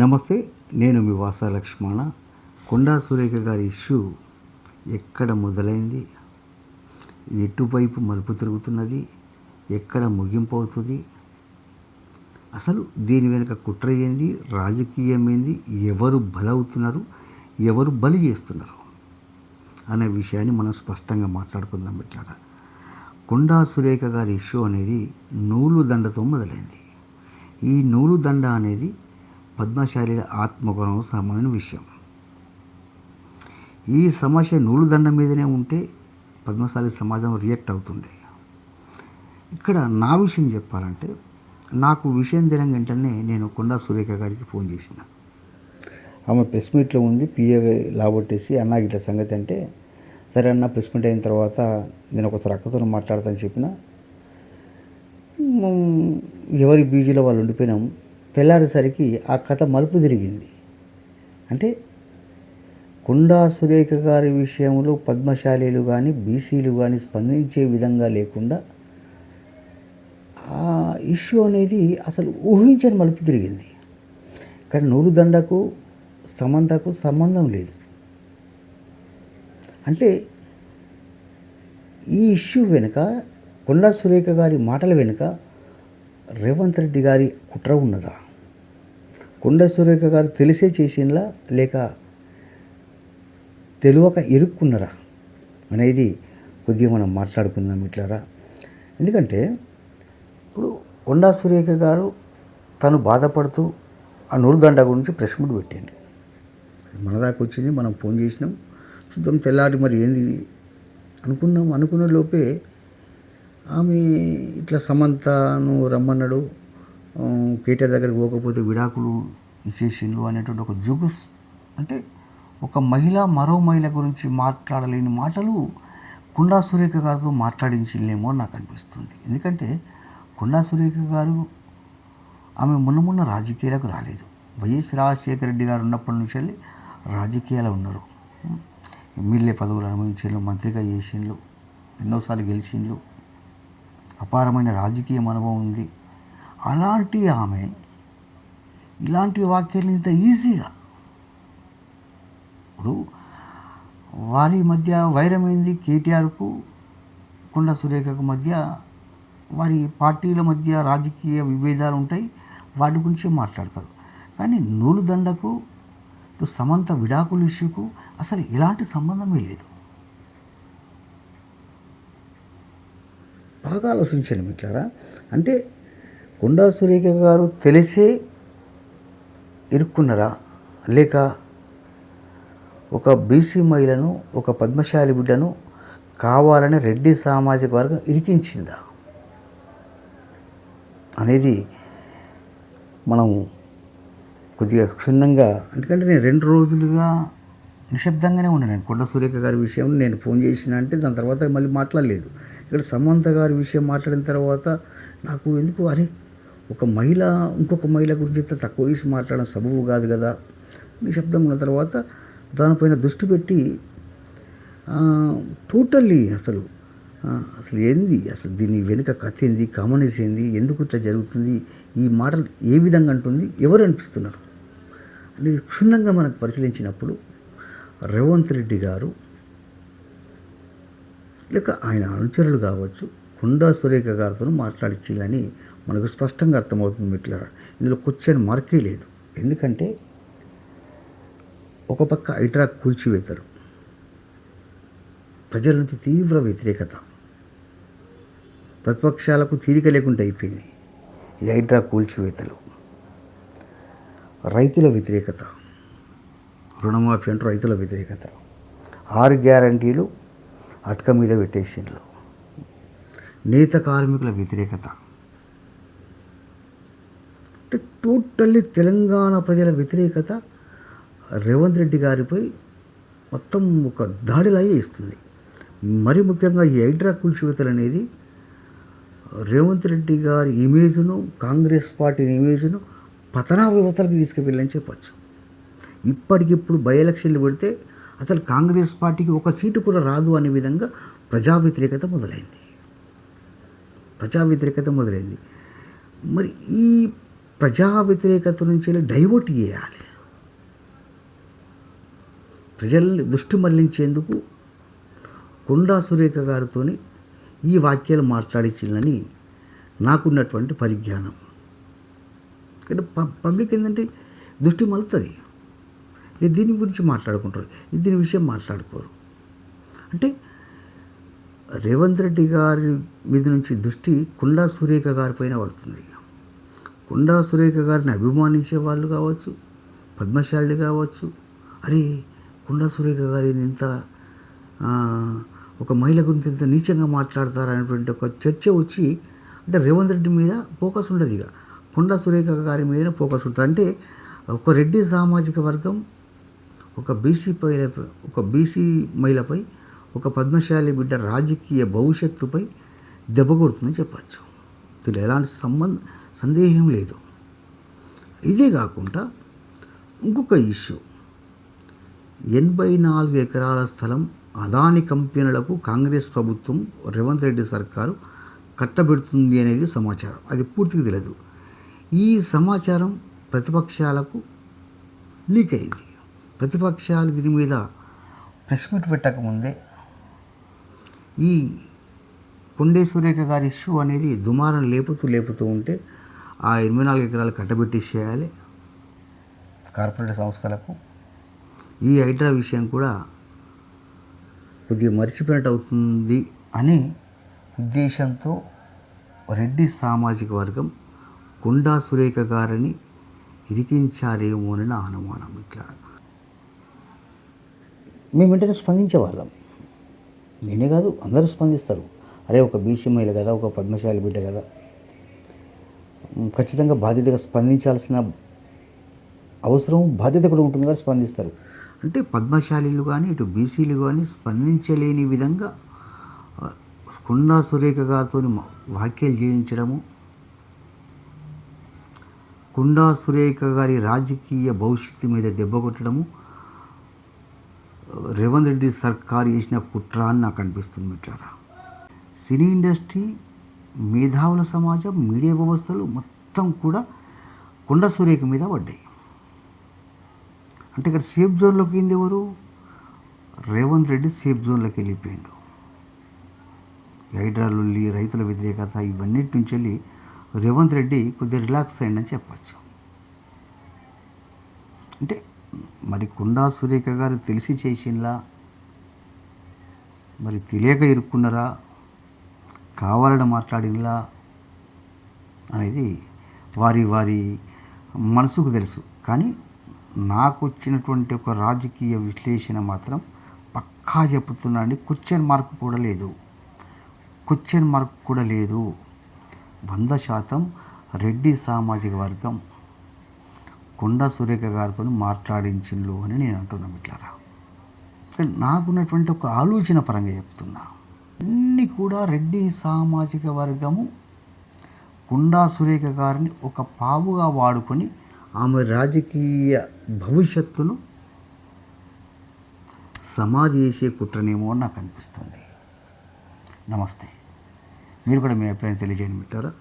నమస్తే. నేను మీ వాసా లక్ష్మణ. కొండా సురేఖ గారి ఇష్యూ ఎక్కడ మొదలైంది, ఎటువైపు మలుపు తిరుగుతున్నది, ఎక్కడ ముగింపు అవుతుంది, అసలు దీని వెనుక కుట్ర ఏంది, రాజకీయం ఏంది, ఎవరు బలవుతున్నారు, ఎవరు బలి చేస్తున్నారు అనే విషయాన్ని మనం స్పష్టంగా మాట్లాడుకుందాం. ఇట్లాగా కొండా సురేఖ గారి ఇష్యూ అనేది నూలు దండతో మొదలైంది. ఈ నూలు దండ అనేది పద్మశాలిల ఆత్మగౌరవం సంబంధించిన విషయం. ఈ సమస్య నూలు దండ మీదనే ఉంటే పద్మశాలి సమాజం రియాక్ట్ అవుతుండే. ఇక్కడ నా విషయం చెప్పాలంటే, నాకు విషయం తెలియని వెంటనే నేను కొండా సురేఖ గారికి ఫోన్ చేసిన. ఆమె ప్రెస్ మీట్లో ఉంది, పిఏ లాగొట్టేసి అన్నా ఇట్లా సంగతి అంటే, సరే అన్న ప్రెస్ మీట్ అయిన తర్వాత నేను ఒకసారి అక్కతో మాట్లాడతాను చెప్పిన. ఎవరి బీజీలో వాళ్ళు ఉండిపోయినాం. తెల్లారేసరికి ఆ కథ మలుపు తిరిగింది. అంటే కొండా సురేఖ గారి విషయంలో పద్మశాలీలు కానీ బీసీలు కానీ స్పందించే విధంగా లేకుండా ఆ ఇష్యూ అనేది అసలు ఊహించని మలుపు తిరిగింది. ఇక్కడ నూలు దండకు సమంతకు సంబంధం లేదు. అంటే ఈ ఇష్యూ వెనుక, కొండా సురేఖ గారి మాటల వెనుక రేవంత్ రెడ్డి గారి కుట్ర ఉన్నదా, కొండా సురేఖ గారు తెలిసే చేసినలా లేక తెలియక ఇరుక్కున్నారా అనేది కొద్దిగా మనం మాట్లాడుకుందాం ఇట్లారా. ఎందుకంటే ఇప్పుడు కొండా సురేఖ గారు తను బాధపడుతూ ఆ నూలుదండ గురించి ప్రెస్ మీట్ పెట్టింది. మన దాకా వచ్చింది, మనం ఫోన్ చేసినాం, చూద్దాం తెల్లారి మరి ఏంది అనుకున్నాం. అనుకున్న లోపే ఆమె ఇట్లా సమంతను రమ్మన్నాడు, కేటీఆర్ దగ్గరికి పోకపోతే విడాకులు ఇచ్చేసిండ్రు అనేటువంటి ఒక జోగుస్. అంటే ఒక మహిళ మరో మహిళ గురించి మాట్లాడలేని మాటలు కొండా సురేఖ గారితో మాట్లాడించలేమో నాకు అనిపిస్తుంది. ఎందుకంటే కొండా సురేఖ గారు ఆమె మొన్న రాజకీయాలకు రాలేదు. వైఎస్ రాజశేఖర రెడ్డి గారు ఉన్నప్పటి నుంచి వెళ్ళి రాజకీయాలు ఉన్నారు. ఎమ్మెల్యే పదవులు అనుభవించిండ్రు, మంత్రిగా చేసిండ్రు, ఎన్నోసార్లు గెలిచిండ్రు, అపారమైన రాజకీయ అనుభవం ఉంది. అలాంటి ఆమె ఇలాంటి వాక్యాలు ఇంత ఈజీగా, ఇప్పుడు వారి మధ్య వైరమైంది, కేటీఆర్కు కొండా సురేఖకు మధ్య వారి పార్టీల మధ్య రాజకీయ విభేదాలు ఉంటాయి, వాటి గురించి మాట్లాడతారు. కానీ నూలు దండకు ఇప్పుడు సమంత విడాకుల ఇష్యూకు అసలు ఎలాంటి సంబంధమే లేదు. బాగా ఆలోచించండి మిత్రులారా. అంటే కొండా సురేఖ గారు తెలిసే ఇరుక్కున్నారా, లేక ఒక బీసీ మహిళను, ఒక పద్మశాలి బిడ్డను కావాలని రెడ్డి సామాజిక వర్గం ఇరికించిందా అనేది మనం కొద్దిగా క్షుణ్ణంగా, ఎందుకంటే నేను 2 రోజులుగా నిశ్శబ్దంగానే ఉన్నాను. నేను కొండా సురేఖ గారి విషయం నేను ఫోన్ చేసిన అంటే దాని తర్వాత మళ్ళీ మాట్లాడలేదు. ఇక్కడ సమంత గారి విషయం మాట్లాడిన తర్వాత నాకు ఎందుకు ఒక మహిళ ఇంకొక మహిళ గురించి తక్కువ వేసి మాట్లాడడం సబబు కాదు కదా. నిశ్శబ్దంగా ఉన్న తర్వాత దానిపైన దృష్టి పెట్టి టోటల్లీ అసలు ఏంది, అసలు దీని వెనుక కథ ఏంది, కామనీస్ ఏంది, ఎందుకు ఇట్లా జరుగుతుంది, ఈ మాటలు ఏ విధంగా అంటుంది, ఎవరు అనిపిస్తున్నారు అనేది క్షుణ్ణంగా మనకు పరిశీలించినప్పుడు రేవంత్ రెడ్డి గారు లేక ఆయన అనుచరులు కావచ్చు కొండా సురేఖ గారితో మాట్లాడించాలని మనకు స్పష్టంగా అర్థమవుతుంది మిత్రులారా. ఇందులో క్వశ్చన్ మార్కే లేదు. ఎందుకంటే ఒక పక్క హైడ్రా కూల్చివేతలు, ప్రజల నుంచి తీవ్ర వ్యతిరేకత, ప్రతిపక్షాలకు తీరిక లేకుండా అయిపోయింది ఈ హైడ్రా కూల్చివేతలు, రైతుల వ్యతిరేకత, రుణమాఫీ అంటూ రైతుల వ్యతిరేకత, 6 గ్యారంటీలు అటక మీద పెట్టేసిండ్రు, నేత కార్మికుల వ్యతిరేకత, అంటే టోటల్లీ తెలంగాణ ప్రజల వ్యతిరేకత రేవంత్ రెడ్డి గారిపై మొత్తం ఒక దాడిలాగే ఇస్తుంది. మరి ముఖ్యంగా ఈ హైడ్రా కూల్చివేతలు అనేది రేవంత్ రెడ్డి గారి ఇమేజ్ను, కాంగ్రెస్ పార్టీ ఇమేజ్ను పతనా వ్యవస్థలకు తీసుకువెళ్ళని చెప్పచ్చు. ఇప్పటికిప్పుడు బై ఎలక్షన్లు పెడితే అసలు కాంగ్రెస్ పార్టీకి ఒక సీటు కూడా రాదు అనే విధంగా ప్రజా వ్యతిరేకత మొదలైంది. మరి ఈ ప్రజా వ్యతిరేకత నుంచి డైవర్ట్ చేయాలి, ప్రజల్ని దృష్టి మళ్లించేందుకు కొండా సురేఖ గారితో ఈ వాక్యాలు మాట్లాడించిందని నాకున్నటువంటి పరిజ్ఞానం. అంటే పబ్లిక్ ఏంటంటే దృష్టి మలుతుంది, దీని గురించి మాట్లాడుకుంటారు, దీని విషయం మాట్లాడుకోరు. అంటే రేవంత్ రెడ్డి గారి మీద నుంచి దృష్టి కొండా సురేఖ గారి పైన పడుతుంది. కొండా సురేఖ గారిని అభిమానించే వాళ్ళు కావచ్చు, పద్మశాలి కావచ్చు, అరే కొండా సురేఖ గారి ఇంత ఒక మహిళ గురించి ఇంత నీచంగా మాట్లాడతారనేటువంటి ఒక చర్చ వచ్చి, అంటే రేవంత్ రెడ్డి మీద ఫోకస్ ఉండదు, ఇక కొండా సురేఖ గారి మీద ఫోకస్ ఉంటుంది. అంటే ఒక రెడ్డి సామాజిక వర్గం ఒక బీసీ మహిళపై, ఒక పద్మశాలి బిడ్డ రాజకీయ భవిష్యత్తుపై దెబ్బ కొడుతుందని చెప్పచ్చు. దీనిలో ఎలాంటి సందేహం లేదు. ఇదే కాకుండా ఇంకొక ఇష్యూ, 84 ఎకరాల స్థలం అదాని కంపెనీలకు కాంగ్రెస్ ప్రభుత్వం రేవంత్ రెడ్డి సర్కారు కట్టబెడుతుంది అనేది సమాచారం. అది పూర్తిగా తెలియదు. ఈ సమాచారం ప్రతిపక్షాలకు లీక్ అయింది. ప్రతిపక్షాలు దీని మీద ప్రెస్ మీట్ పెట్టకముందే ఈ కొండే సురేఖ గారి ఇష్యూ అనేది దుమారం లేపుతూ ఉంటే ఆ 84 ఎకరాలు కట్టబెట్టేసేయాలి కార్పొరేట్ సంస్థలకు. ఈ హైడ్రా విషయం కూడా కొద్దిగా మర్చిపోయినట్టు అవుతుంది అనే ఉద్దేశంతో రెడ్డి సామాజిక వర్గం కొండా సురేఖ గారిని ఇరికించారేమో అని నా అనుమానం. ఇట్లా మేము వెంటనే స్పందించేవాళ్ళం, నేనే కాదు అందరూ స్పందిస్తారు. అరే ఒక బీసీ మహిళ కదా, ఒక పద్మశాలి బిడ్డ కదా, ఖచ్చితంగా బాధ్యతగా స్పందించాల్సిన అవసరం బాధ్యత కూడా ఉంటుంది కదా, స్పందిస్తారు. అంటే పద్మశాలీలు కానీ ఇటు బీసీలు కానీ స్పందించలేని విధంగా కొండా సురేఖ గారితో వ్యాఖ్యలు చేయించడము, కొండా సురేఖ గారి రాజకీయ భవిష్యత్తు మీద దెబ్బ కొట్టడము రేవంత్ రెడ్డి సర్కారు చేసిన కుట్ర అని నాకు అనిపిస్తుంది. మిత్రులారా, సినీ ఇండస్ట్రీ, మేధావుల సమాజం, మీడియా వ్యవస్థలు మొత్తం కూడా కొండా సురేఖ మీద పడ్డాయి. అంటే ఇక్కడ సేఫ్ జోన్లోకి పోయింది ఎవరు? రేవంత్ రెడ్డి సేఫ్ జోన్లోకి వెళ్ళిపోయిండు. హైడ్రాలుల్లి, రైతుల వ్యతిరేకత, ఇవన్నిటి నుంచి వెళ్ళి రేవంత్ రెడ్డి కొద్దిగా రిలాక్స్ అయ్యిందని చెప్పచ్చు. అంటే మరి కొండా సురేఖ గారు తెలిసి చేసింలా, మరి తెలియక ఇరుక్కున్నారా, కావాలని మాట్లాడినలా అనేది వారి మనసుకు తెలుసు. కానీ నాకు వచ్చినటువంటి ఒక రాజకీయ విశ్లేషణ మాత్రం పక్కా చెప్తున్నా అండి, క్వశ్చన్ మార్క్ కూడా లేదు. 100% రెడ్డి సామాజిక వర్గం కొండా సురేఖ గారితో మాట్లాడించిండ్రు అని నేను అంటున్నాను. మిత్రులారా, నాకున్నటువంటి ఒక ఆలోచన పరంగా చెప్తున్నా, అన్నీ కూడా రెడ్డి సామాజిక వర్గము కొండా సురేఖ గారిని ఒక పావుగా వాడుకొని ఆమె రాజకీయ భవిష్యత్తును సమాధి చేసే కుట్రనేమో అని నాకు అనిపిస్తుంది. నమస్తే. మీరు కూడా మీ అభిప్రాయం తెలియజేయండి మిత్రులారా.